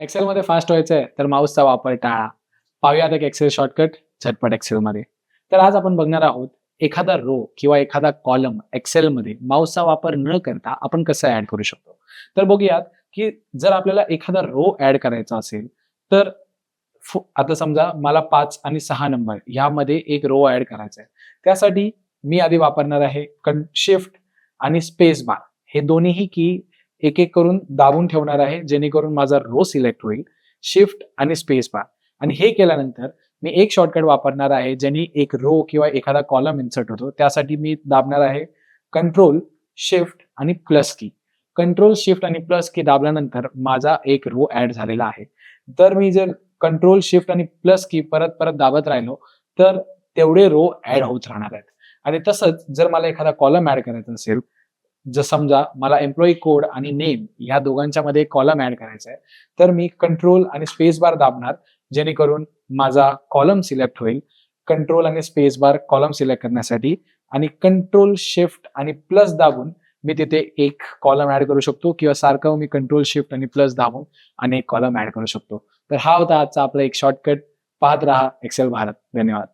एक्सेलमध्ये फास्ट व्हायचंय तर माऊसचा वापर टाळा. पाहूयात एक एक्सेल शॉर्टकट झटपट एक्सेलमध्ये. तर आज आपण बघणार आहोत एखादा रो किंवा एखादा कॉलम एक्सेलमध्ये माऊसचा वापर न करता आपण कसं ऍड करू शकतो. तर बघूयात की जर आपल्याला एखादा रो ऍड करायचा असेल तर आता समजा मला 5 आणि 6 नंबर यामध्ये एक रो ऍड करायचा आहे. त्यासाठी मी आधी वापरणार आहे शिफ्ट आणि स्पेस बार हे दोन्हीही की एक एक करून दाबून ठेवणार आहे जेणेकरून माझा रो सिलेक्ट होईल. शिफ्ट आणि स्पेस बार आणि हे केल्यानंतर मी एक शॉर्टकट वापरणार आहे ज्याने एक रो किंवा एखादा कॉलम इन्सर्ट होतो. त्यासाठी मी दाबणार आहे कंट्रोल शिफ्ट आणि प्लस की. कंट्रोल शिफ्ट आणि प्लस की दाबल्यानंतर माझा एक रो ऍड झालेला आहे. तर मी जर कंट्रोल शिफ्ट आणि प्लस की परत परत दाबत राहिलो तर तेवढे रो ऍड होत राहणार आहेत. आणि तसंच जर मला एखादा कॉलम ऍड करायचा असेल, जर समजा मला एम्प्लॉई कोड आणि नेम या दोघांच्या मध्ये कॉलम ऍड करायचा आहे, तर मी कंट्रोल आणि स्पेस बार दाबणार जेणेकरून माझा कॉलम सिलेक्ट होईल. कंट्रोल आणि स्पेस बार कॉलम सिलेक्ट करण्यासाठी आणि कंट्रोल शिफ्ट आणि प्लस दाबून मी तिथे एक कॉलम ऍड करू शकतो किंवा सारखं मी कंट्रोल शिफ्ट आणि प्लस दाबून आणि एक कॉलम ऍड करू शकतो. तर हा होता आजचा आपला एक शॉर्टकट. पाहत रहा एक्सेल भारत. धन्यवाद.